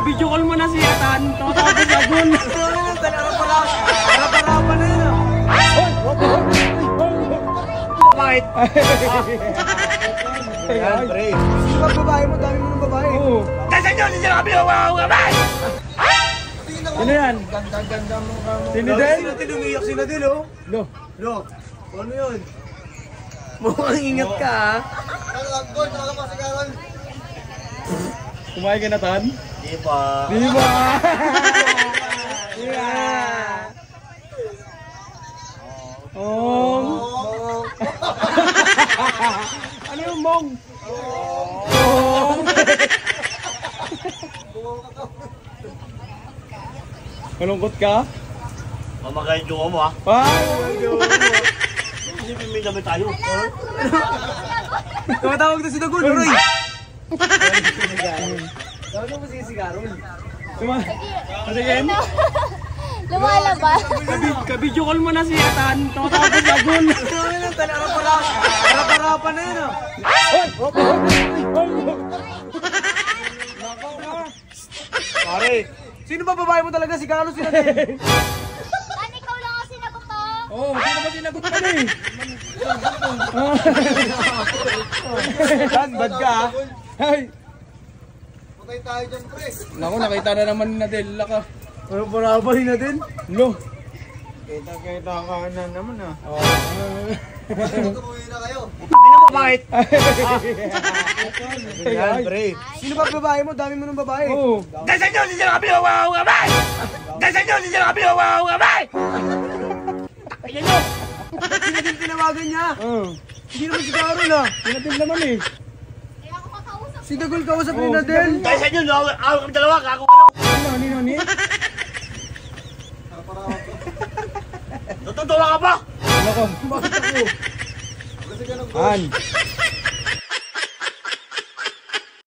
Ka-video call mo na si Atan. Tawag ko sa gun. Harap-harapan na yun. Bakit? Ayan, pre. Sino ba babae mo? Dami mo ng babae. Oo. Nasaan nyo? Nasaan kami? Wow! Sino yan? Ganda mo ka mo. Sino din? Sino din umiyak? Sino din, oh? No. No. Ano yun? Mukhang ingat ka, ha? Kumain ka na, Tan? Di ba? Di ba? Yeah. Oh. Ano yung mong? Oh. Malungkot ka? Mamagay yung jowa mo ha? Isipin may dami tayo. Tumatawag na si Dagon, Roy. Tawag mo si Sigaron. Sige. Lumalabas. Ka-video call mo na si Atan. Tawag ko sa gun. Harap-harapan na yun, oh. Pare, sino ba babae mo talaga? Si Carlos, sino din? Tan, ikaw lang ang sinagot to. Oh, sino ba sinagot ka na eh? Dan, bad ka, ha? Ay. Patay tayo dyan, pre. Naku, nakita na naman na Dela ka. Harap-harapan na din. Lo. Kita ka na naman, ha? Tumuhin na kayo. Hindi na mo bakit? Ayan, pre. Sino ba babae mo? Dami mo ng babae. Oo. Nasaan nyo? Nasaan kami? Wow! Nasaan nyo? Nasaan kami? Wow! Ayan nyo! Sino din tinawagan niya? Oo. Hindi naman si Carol, ha? Pinatil naman eh. Kaya ako kakausap. Si Dagol kausap ni Oh, Nadel. Nasaan nyo? Awal kami dalawa. Kako kayo. Ano? Natutuwa ka ba? Ano ko? Bakit ako? An.